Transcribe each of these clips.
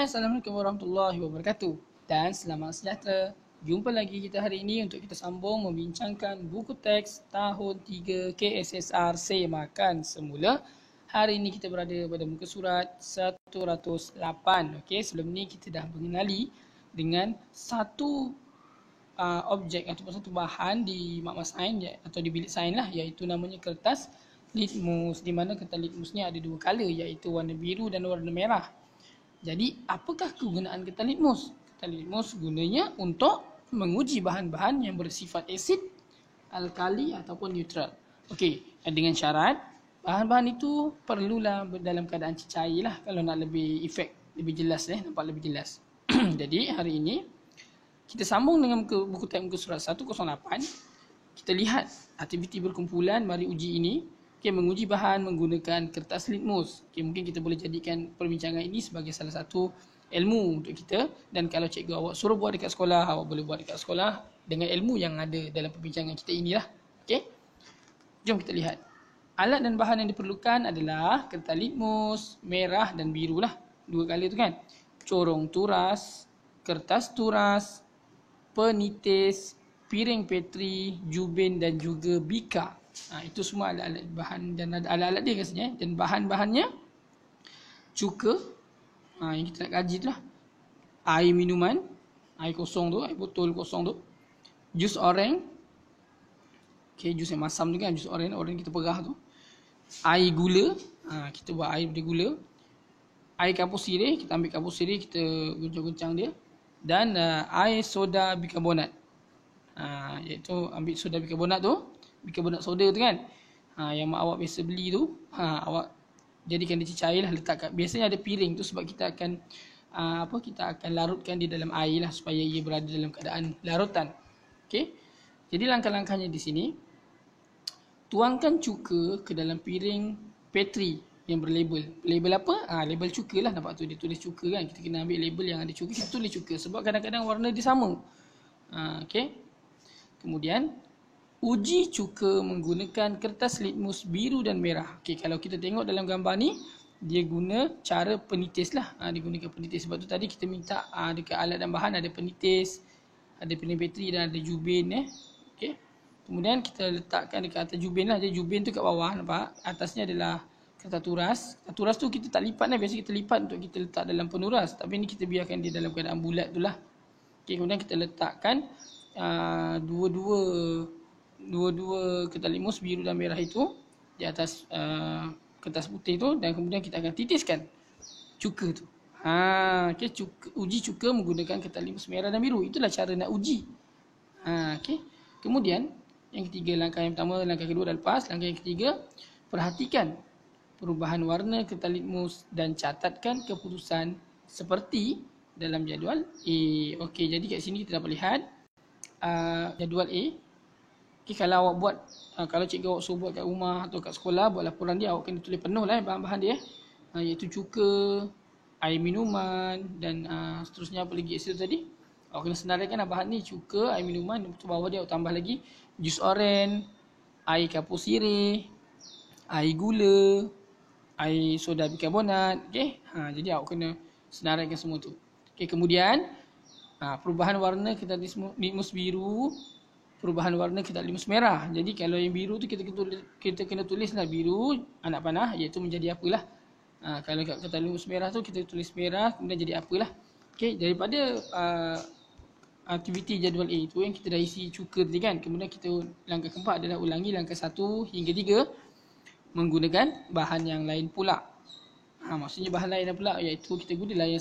Hai, Assalamualaikum warahmatullahi wabarakatuh dan selamat sejahtera. Jumpa lagi kita hari ini untuk kita sambung membincangkan buku teks tahun 3 KSSR Semakan Semula. Hari ini kita berada pada muka surat 108. Okey, sebelum ni kita dah mengenali dengan satu objek ataupun satu bahan di makmal sains atau di bilik sains lah, iaitu namanya kertas litmus, di mana kertas litmus ni ada dua color, iaitu warna biru dan warna merah. Jadi, apakah kegunaan kertas litmus? Kertas litmus gunanya untuk menguji bahan-bahan yang bersifat asid, alkali ataupun neutral. Okey, dengan syarat bahan-bahan itu perlulah dalam keadaan cecair lah kalau nak lebih efek, lebih jelas nampak lebih jelas. Jadi, hari ini kita sambung dengan buku teks muka surat 108. Kita lihat aktiviti berkumpulan mari uji ini. Okay, menguji bahan menggunakan kertas litmus. Okay, mungkin kita boleh jadikan perbincangan ini sebagai salah satu ilmu untuk kita. Dan kalau cikgu awak suruh buat dekat sekolah, awak boleh buat dekat sekolah dengan ilmu yang ada dalam perbincangan kita inilah. Okay? Jom kita lihat. Alat dan bahan yang diperlukan adalah kertas litmus, merah dan biru lah. Dua color tu kan. Corong turas, kertas turas, penitis, piring petri, jubin dan juga bika. Itu semua alat-alat bahan dan alat-alat dia rasanya. Dan bahan-bahannya cuka, yang kita nak kaji tu lah, air minuman, air kosong tu, air botol kosong tu, jus oranye, okay, jus yang masam tu kan, jus oranye kita perah tu, air gula, kita buat air dari gula, air kapur sirih, kita ambil kapur sirih, kita goncang-goncang dia, dan air soda bikarbonat, iaitu ambil soda bikarbonat tu, bikarbonat soda tu kan, yang mak awak biasa beli tu, awak jadikan dia cecair lah, letak kat, biasanya ada piring tu sebab kita akan kita akan larutkan di dalam air lah supaya ia berada dalam keadaan larutan. Okey, jadi langkah-langkahnya di sini, tuangkan cuka ke dalam piring petri yang berlabel. Label apa? Label cuka lah, nampak tu dia tulis cuka kan, kita kena ambil label yang ada cuka, kita tulis cuka sebab kadang-kadang warna dia sama. Okey, kemudian uji cuka menggunakan kertas litmus biru dan merah. Okey, kalau kita tengok dalam gambar ni, dia guna cara penitis lah. Dia gunakan penitis. Sebab tu tadi kita minta dekat alat dan bahan ada penitis, ada piring petri dan ada jubin. Okey. Kemudian kita letakkan dekat atas jubin lah. Jadi jubin tu kat bawah, nampak? Atasnya adalah kertas turas. Kertas turas tu kita tak lipat lah. Biasa kita lipat untuk kita letak dalam penuras. Tapi ni kita biarkan dia dalam keadaan bulat tu lah. Okey, kemudian kita letakkan dua-dua kertas litmus biru dan merah itu di atas kertas putih tu, dan kemudian kita akan titiskan cuka tu. Okay, uji cuka menggunakan kertas litmus merah dan biru. Itulah cara nak uji. Okay. Kemudian yang ketiga, langkah yang pertama, langkah kedua dah lepas. Langkah yang ketiga, perhatikan perubahan warna kertas litmus dan catatkan keputusan seperti dalam jadual A. Okey, jadi kat sini kita dapat lihat jadual A. Okay, kalau awak buat, kalau cikgu awak suruh buat kat rumah atau kat sekolah, buat laporan dia, awak kena tulis penuh lah bahan-bahan dia, iaitu cuka, air minuman dan seterusnya apa lagi kat situ tadi. Awak kena senaraikan bahan ni, cuka, air minuman, lepas bawah dia awak tambah lagi jus oranye, air kapur sirih, air gula, air soda bikarbonat. Okay? Jadi awak kena senaraikan semua tu. Okay, kemudian perubahan warna kertas litmus biru, perubahan warna kertas litmus merah. Jadi kalau yang biru tu kita kena tulislah biru anak panah, iaitu menjadi apalah. Kalau kat kertas litmus merah tu kita tulis merah kemudian jadi apalah. Okey, daripada aktiviti jadual A tu yang kita dah isi cuka tadi kan. Kemudian kita langkah keempat adalah ulangi langkah 1 hingga 3 menggunakan bahan yang lain pula. Maksudnya bahan lain pula, iaitu kita gunalah yang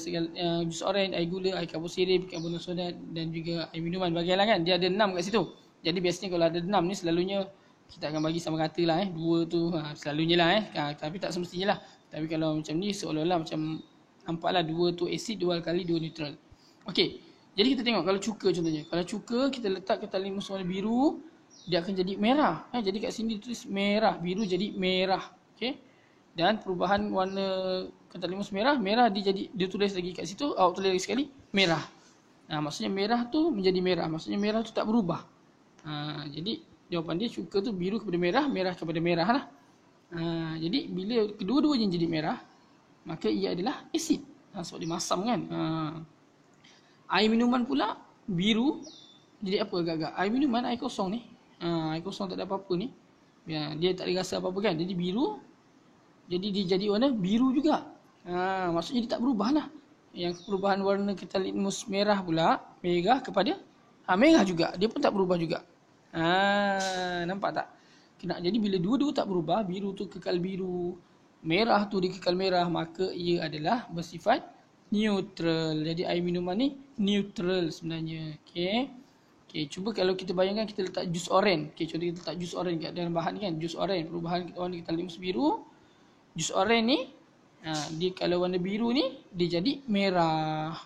jus oranye, air gula, air kapur sirih, bikarbonat soda dan juga air minuman. Bagianlah kan, dia ada 6 kat situ. Jadi biasanya kalau ada 6 ni selalunya kita akan bagi sama rata lah. 2 tu selalunya lah. Tapi tak semestinya lah. Tapi kalau macam ni seolah-olah macam nampaklah 2 tu asid, 2 alkali, 2 neutral. Okey, jadi kita tengok kalau cuka contohnya. Kalau cuka kita letak kertas litmus warna biru, dia akan jadi merah. Jadi kat sini tulis merah, biru jadi merah. Okey. Dan perubahan warna kertas litmus merah dia tulis lagi kat situ, awak tulis lagi sekali merah. Maksudnya merah tu menjadi merah, maksudnya merah tu tak berubah. Jadi jawapan dia cuka tu biru kepada merah, merah kepada merah lah. Jadi bila kedua-duanya jadi merah, maka ia adalah asid. Sebab dia masam kan. Air minuman pula biru. Jadi apa agak-agak? Air minuman air kosong ni. Air kosong tak ada apa-apa ni. Ya, dia tak ada rasa apa-apa kan. Jadi biru. Jadi dia jadi warna biru juga. Maksudnya dia tak berubah lah. Yang perubahan warna kita litmus merah pula, merah kepada merah juga. Dia pun tak berubah juga. Nampak tak? Jadi bila dua-dua tak berubah, biru tu kekal biru, merah tu dia kekal merah, maka ia adalah bersifat neutral. Jadi air minuman ni neutral sebenarnya. Okey, cuba kalau kita bayangkan kita letak jus oren. Okey, contoh kita letak jus oren kat dalam bahan ni kan, jus oren, perubahan warna kita litmus biru. Jus oren ni dia kalau warna biru ni dia jadi merah.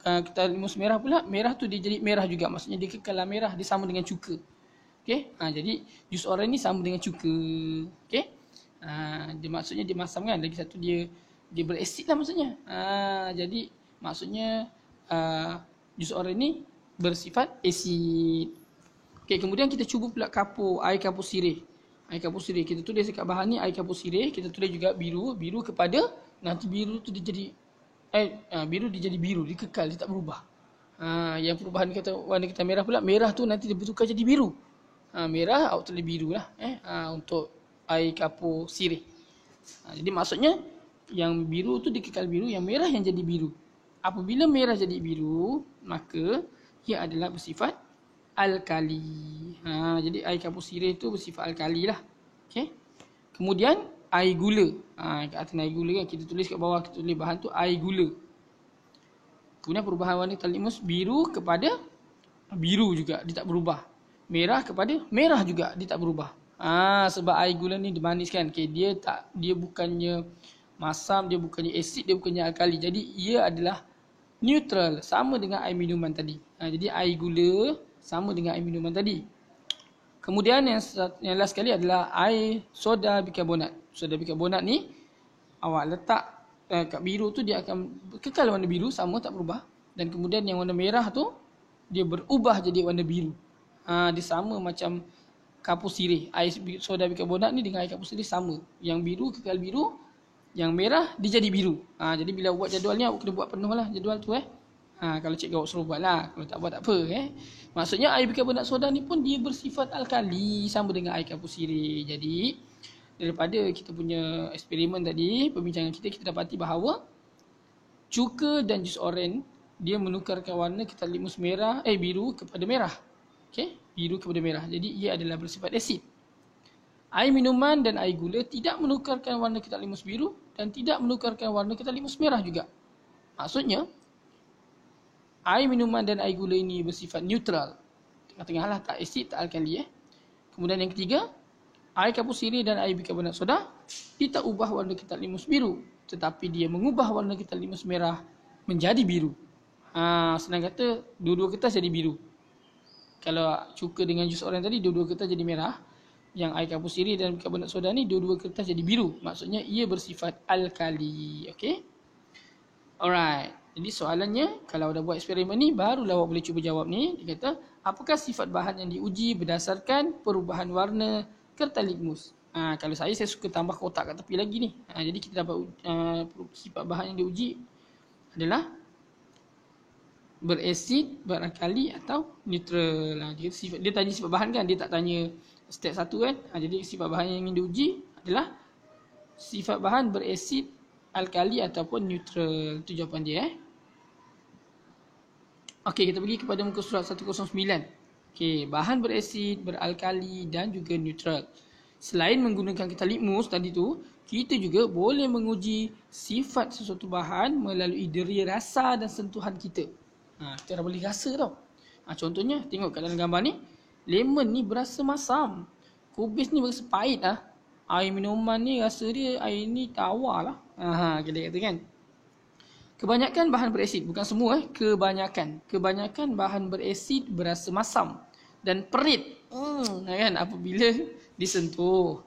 Kita litmus merah pula, merah tu dia jadi merah juga. Maksudnya dia kekal merah, dia sama dengan cuka. Okey, jadi jus oren ni sama dengan cuka. Okey. Dia maksudnya dia masam kan. Lagi satu dia berasid lah maksudnya. Jadi maksudnya jus oren ni bersifat asid. Okey, kemudian kita cuba pula air kapur sirih. Air kapur sirih kita tulis dekat bahan ni air kapur sirih, kita tulis juga biru kepada nanti biru tu dia jadi biru dia jadi biru, dia kekal, dia tak berubah. Yang perubahan kata warna kita merah pula, merah tu nanti dia bertukar jadi biru. Merah awak tulis biru lah untuk air kapur sirih. Jadi maksudnya yang biru tu dia kekal biru, yang merah yang jadi biru. Apabila merah jadi biru, maka ia adalah bersifat alkali. Jadi air kapur sirih tu bersifat alkali lah. Okey. Kemudian air gula. Kat atas air gula kan, kita tulis kat bawah, kita tulis bahan tu air gula. Kemudian perubahan warna kita litmus biru kepada biru juga, dia tak berubah. Merah kepada merah juga, dia tak berubah. Sebab air gula ni dia manis kan. Okey, dia bukannya masam, dia bukannya asid, dia bukannya alkali. Jadi ia adalah neutral, sama dengan air minuman tadi. Jadi air gula sama dengan air minuman tadi. Kemudian yang last sekali adalah air soda bikarbonat. Soda bikarbonat ni awak letak kat biru tu dia akan kekal warna biru, sama tak berubah. Dan kemudian yang warna merah tu dia berubah jadi warna biru. Dia sama macam kapur sirih. Air soda bikarbonat ni dengan air kapur sirih sama. Yang biru kekal biru, yang merah dia jadi biru. Jadi bila buat jadual ni awak kena buat penuh lah jadual tu kalau cikgu awak suruh buat lah. Kalau tak buat tak apa Maksudnya air bikarbonat soda ni pun dia bersifat alkali, sama dengan air kapur sirih. Jadi daripada kita punya eksperimen tadi, perbincangan kita dapati bahawa cuka dan jus oren dia menukarkan warna kita litmus biru kepada merah. Okey, biru kepada merah. Jadi ia adalah bersifat asid. Air minuman dan air gula tidak menukarkan warna kita litmus biru dan tidak menukarkan warna kita litmus merah juga. Maksudnya air minuman dan air gula ini bersifat neutral. Tengah-tengah lah, tak asid, tak alkali. Kemudian yang ketiga, air kapur sirih dan air bikarbonat soda, dia tak ubah warna kita litmus biru, tetapi dia mengubah warna kita litmus merah menjadi biru. Senang kata, dua-dua kertas jadi biru. Kalau cuka dengan jus oren tadi, dua-dua kertas jadi merah. Yang air kapur sirih dan bikarbonat soda ni, dua-dua kertas jadi biru. Maksudnya ia bersifat alkali. Okey? Alright. Jadi soalannya, kalau dah buat eksperimen ni, barulah awak boleh cuba jawab ni. Dia kata, apakah sifat bahan yang diuji berdasarkan perubahan warna kertas litmus? Kalau saya suka tambah kotak kat tepi lagi ni. Jadi kita dapat sifat bahan yang diuji adalah berasid, beralkali atau neutral. Dia tanya sifat bahan kan, dia tak tanya step satu kan. Jadi sifat bahan yang ingin diuji adalah sifat bahan berasid, alkali ataupun neutral. Itu jawapan dia. Okey, kita pergi kepada muka surat 109. Okey, bahan berasid, beralkali dan juga neutral. Selain menggunakan kertas litmus tadi tu, kita juga boleh menguji sifat sesuatu bahan melalui deria rasa dan sentuhan kita. Kita dah boleh rasa tau. Contohnya, tengok kat dalam gambar ni, lemon ni berasa masam. Kubis ni berasa pahit lah. Air minuman ni rasa dia air ni tawar lah. Kita kata kan. Kebanyakan bahan berasid, bukan semua Kebanyakan bahan berasid berasa masam dan perit. Kan apabila disentuh.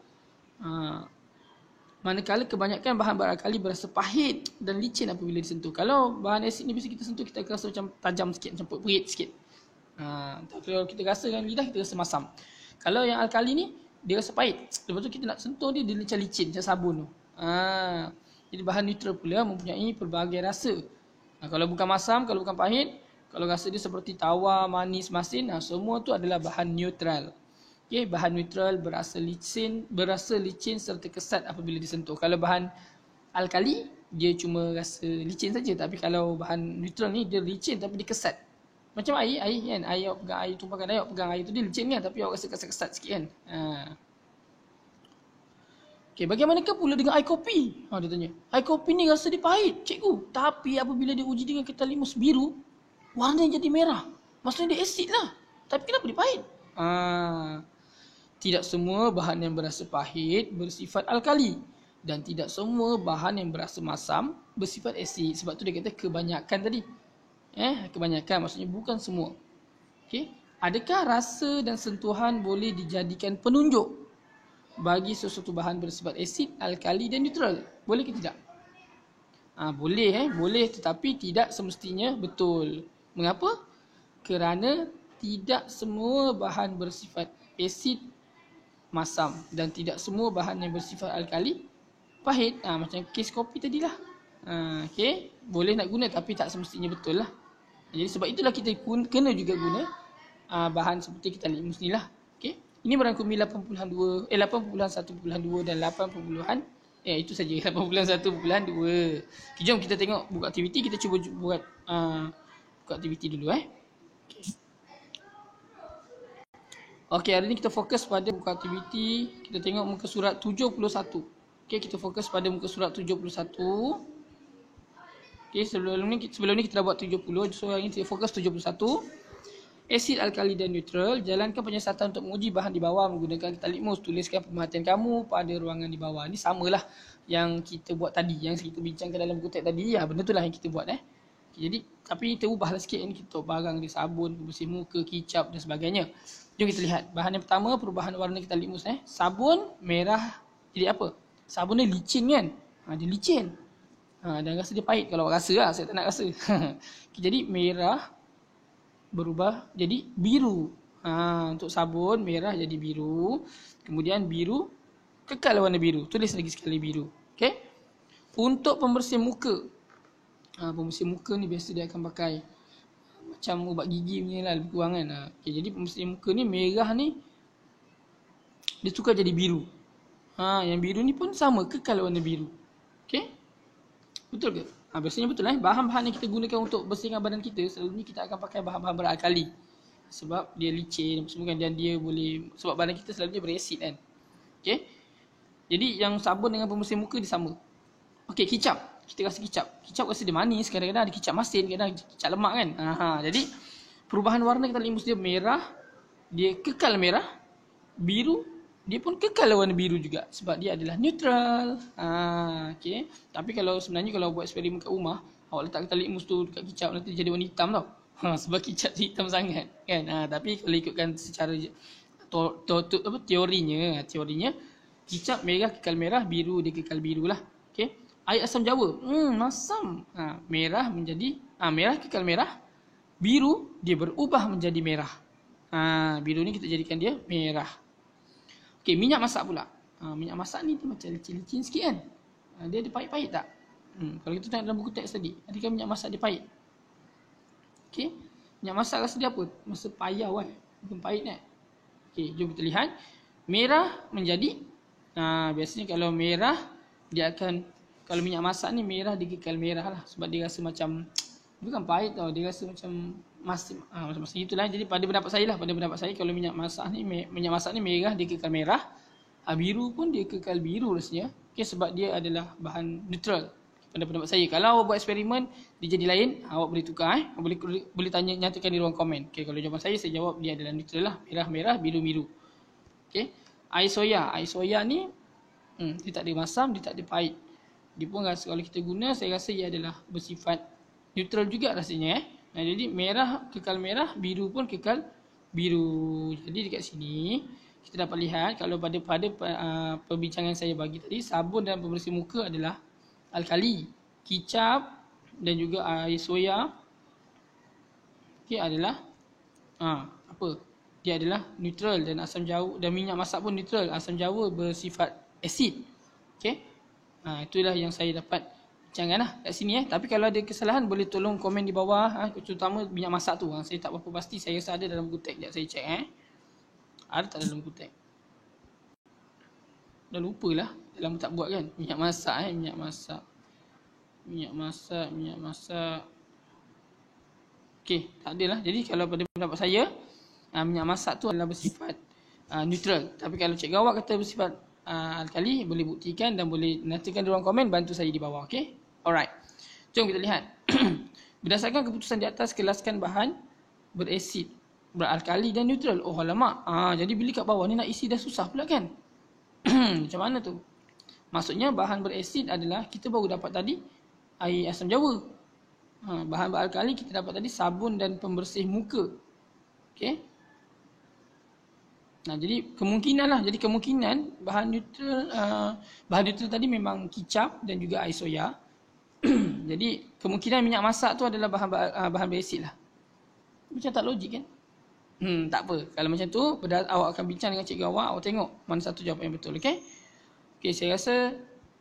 Manakala kebanyakan bahan beralkali berasa pahit dan licin apabila disentuh. Kalau bahan asid ni bisa kita sentuh, kita rasa macam tajam sikit, macam perit sikit. Kalau kita rasa dengan lidah, kita rasa masam. Kalau yang alkali ni, dia rasa pahit. Lepas tu kita nak sentuh dia macam licin, macam sabun tu. Jadi bahan neutral pula mempunyai pelbagai rasa. Kalau bukan masam, kalau bukan pahit, kalau rasa dia seperti tawar, manis, masin, semua tu adalah bahan neutral. Okey, bahan neutral berasa licin serta kesat apabila disentuh. Kalau bahan alkali, dia cuma rasa licin saja, tapi kalau bahan neutral ni dia licin tapi dia kesat. Macam air kan, air awak pegang air, tumpahkan air, awak pegang air tu dia licin kan, tapi awak rasa kesat-kesat sikit kan. Okey, bagaimanakah pula dengan air kopi? Dia tanya. Air kopi ni rasa dia pahit, cikgu. Tapi apabila dia uji dengan ketalimus biru, warna jadi merah. Maksudnya dia asid lah. Tapi kenapa dia pahit? Tidak semua bahan yang berasa pahit bersifat alkali. Dan tidak semua bahan yang berasa masam bersifat asid. Sebab tu dia kata kebanyakan tadi. Kebanyakan maksudnya bukan semua. Okey. Adakah rasa dan sentuhan boleh dijadikan penunjuk bagi sesuatu bahan bersifat asid, alkali dan neutral? Boleh ke tidak? Boleh boleh, tetapi tidak semestinya betul. Mengapa? Kerana tidak semua bahan bersifat asid masam dan tidak semua bahan yang bersifat alkali pahit. Macam kes kopi tadilah. Okey, boleh nak guna tapi tak semestinya betul lah. Jadi sebab itulah kita kena juga guna bahan seperti ketalimus ni lah. Okey. Ini merangkumi 8.1.2 dan 8. Itu saja 8.1.2. Okay, jom kita tengok buku aktiviti. Kita cuba buat buku aktiviti dulu Okey, hari ni kita fokus pada buku aktiviti. Kita tengok muka surat 71. Okey, kita fokus pada muka surat 71. Okey, sebelum ni kita dah buat 70. So hari ni kita fokus 71. Asid, alkali dan neutral. Jalankan penyiasatan untuk menguji bahan di bawah menggunakan ketalimus. Tuliskan pemerhatian kamu pada ruangan di bawah. Ini samalah yang kita buat tadi, yang kita bincangkan dalam buku teks tadi. Benda tu lah yang kita buat Jadi, tapi kita ubahlah sikit ni. Kita barang dia sabun, bersih muka, kicap dan sebagainya. Jom kita lihat. Bahan yang pertama, perubahan warna ketalimus Sabun merah jadi apa? Sabun ni licin kan? Dia licin. Dan rasa dia pahit. Kalau rasa lah, saya tak nak rasa. Jadi merah berubah jadi biru. Untuk sabun merah jadi biru. Kemudian biru kekal warna biru. Tulis lagi sekali biru. Okey. Untuk pembersih muka. Pembersih muka ni biasa dia akan pakai macam ubat gigi punya lah, lebih kurang kan. Okey, jadi pembersih muka ni merah ni dia tukar jadi biru. Yang biru ni pun sama, kekal warna biru. Okey. Betul ke? Biasanya betul bahan-bahan yang kita gunakan untuk bersihkan badan kita, selalunya kita akan pakai bahan-bahan beralkali. Sebab dia licin dan dia boleh, sebab badan kita selalunya berasid kan. Okey. Jadi yang sabun dengan pembersih muka dia sama. Okey, kicap. Kita rasa kicap. Kicap rasa dia manis, kadang-kadang ada kicap masin, kadang kicap lemak kan. Jadi perubahan warna ketalimus dia merah, dia kekal merah, biru, dia pun kekal warna biru juga sebab dia adalah neutral. Okey. Tapi kalau sebenarnya kalau buat eksperimen kat rumah, awak letak ketalimus tu dekat kicap, nanti jadi warna hitam tau. Sebab kicap tu hitam sangat kan. Tapi kalau ikutkan secara teorinya kicap merah kekal merah, biru dia kekal biru lah. Okey. Air asam jawa. Masam. Merah menjadi merah kekal merah, biru dia berubah menjadi merah. Biru ni kita jadikan dia merah. Okey, minyak masak pula. Minyak masak ni dia macam licin-licin sikit kan. Dia ada pahit-pahit tak? Kalau kita tengok dalam buku teks tadi, adakah minyak masak dia pahit? Okey, minyak masak rasa dia apa? Rasa payau kan? Bukan pahit kan? Okey, jom kita lihat. Merah menjadi, biasanya kalau merah, dia akan, kalau minyak masak ni merah, dia kekal merah lah. Sebab dia rasa macam, bukan pahit tau, dia rasa macam masin, macam itulah. Jadi pada pendapat saya kalau minyak masak ni merah, dia kekal merah. Biru pun dia kekal biru rasanya. Okey, sebab dia adalah bahan neutral. Pada pendapat saya, kalau awak buat eksperimen dia jadi lain, awak boleh tukar boleh tanya, nyatakan di ruang komen. Okey, kalau jawapan saya jawab dia adalah neutral lah, merah-merah, biru-biru. Okey, air soya ni dia tak ada masam, dia tak ada pahit. Dia pun rasa, kalau kita guna, saya rasa ia adalah bersifat neutral juga rasanya jadi merah kekal merah, biru pun kekal biru. Jadi dekat sini kita dapat lihat kalau pada perbincangan saya bagi tadi, sabun dan pembersih muka adalah alkali, kicap dan juga air soya adalah dia adalah neutral, dan asam jawa dan minyak masak pun neutral. Asam jawa bersifat asid. Okey. Itulah yang saya dapat bincangkan lah kat sini. Tapi kalau ada kesalahan boleh tolong komen di bawah. Terutama minyak masak tu. Saya tak berapa pasti. Saya rasa ada dalam buku teks. Sekejap saya cek. Ada tak dalam buku teks? Dah lupa lah. Dalam tak buat kan. Minyak masak. Minyak masak. Okey, tak ada lah. Jadi kalau pada pendapat saya, minyak masak tu adalah bersifat neutral. Tapi kalau Cikgu Awak kata bersifat alkali, boleh buktikan dan boleh nyatakan di ruang komen, bantu saya di bawah. Okey? Alright. Jom kita lihat. Berdasarkan keputusan di atas, kelaskan bahan berasid, beralkali dan neutral. Oh alamak. Jadi bila kat bawah ni nak isi dah susah pula kan? Macam mana tu? Maksudnya bahan berasid adalah kita baru dapat tadi air asam jawa. Bahan beralkali kita dapat tadi sabun dan pembersih muka. Okey. Jadi kemungkinan bahan neutral tadi memang kicap dan juga air soya. Jadi kemungkinan minyak masak tu adalah bahan berasid lah. Macam tak logik kan? Tak apa. Kalau macam tu, awak akan bincang dengan cikgu awak tengok mana satu jawapan yang betul. Okey? Okey, saya rasa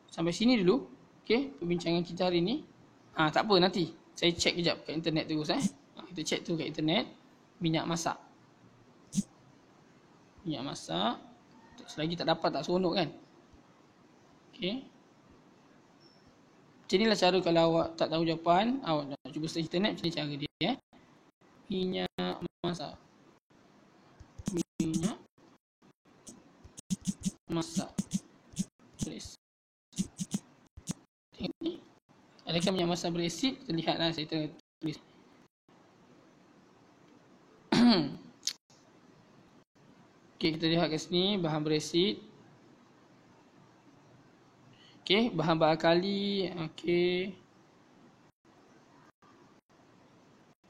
sampai sini dulu. Okey, perbincangan kita hari ni. Tak apa, nanti saya cek kejap kat internet terus. Kita cek tu kat internet. Minyak masak. Selagi tak dapat, tak seronok kan? Okey. Macam inilah cara kalau awak tak tahu jawapan, awak nak cuba search internet, macam ni cara dia. Minyak masak. Tengok ni. Adakah minyak masak berasid? Kita lihatlah, saya tulis. Okey, kita lihat kat sini bahan berasid. Okey, bahan beralkali. Okey,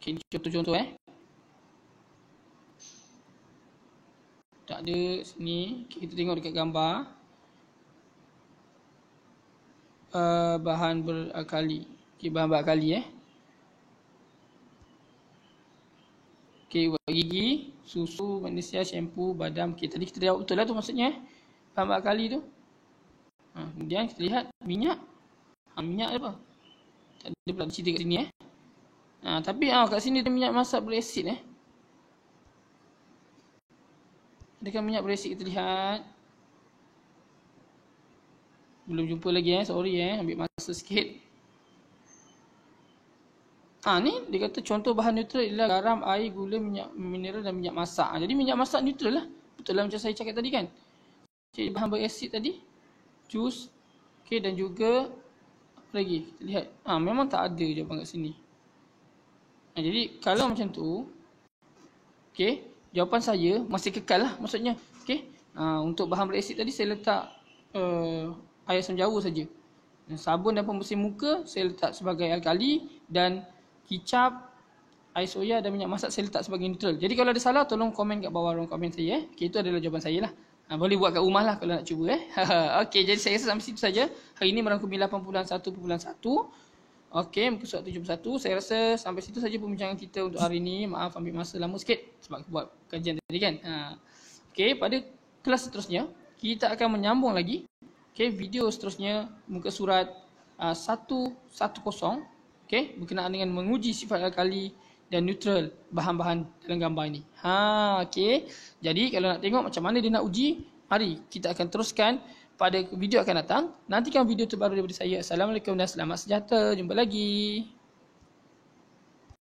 ni contoh-contoh Tak ada sini. Okay, kita tengok dekat gambar. Bahan beralkali. Okey, bahan beralkali Okey, buat gigi, susu, magnesia, shampoo, badam. Okey, tadi kita jawab betul lah tu maksudnya bahan beralkali tu. Kemudian kita lihat minyak. Minyak apa? Tak ada pula cerita kat sini tapi kat sini ada minyak masak berasid Adakah minyak berasid? Kita lihat. Belum jumpa lagi sorry ambil masa sikit. Ni dia kata contoh bahan neutral ialah garam, air, gula, minyak mineral dan minyak masak. Jadi minyak masak neutral lah. Betul lah macam saya cakap tadi kan. Jadi bahan berasid tadi, jus. Okey, dan juga apa lagi? Kita lihat. Memang tak ada jawapan kat sini. Jadi kalau macam tu, okey, jawapan saya masih kekal lah maksudnya. Okey. Untuk bahan berasid tadi saya letak air asam jawa saja. Sabun dan pembersih muka saya letak sebagai alkali, dan kicap, air soya dan minyak masak saya letak sebagai neutral. Jadi kalau ada salah tolong komen kat bawah ruang komen saya. Okey, itu adalah jawapan saya lah. Boleh buat kat rumah lah kalau nak cuba Okey, jadi saya rasa sampai situ saja. Hari ini merangkumi 8.1.1. Okey, muka surat 71. Saya rasa sampai situ saja perbincangan kita untuk hari ini. Maaf ambil masa lama sikit sebab buat kajian tadi kan. Okey, pada kelas seterusnya kita akan menyambung lagi. Okey, video seterusnya muka surat 110. Okey, berkenaan dengan menguji sifat alkali dan neutral bahan-bahan dalam gambar ini. Okey. Jadi kalau nak tengok macam mana dia nak uji, mari kita akan teruskan pada video akan datang. Nantikan video terbaru daripada saya. Assalamualaikum dan selamat sejahtera. Jumpa lagi.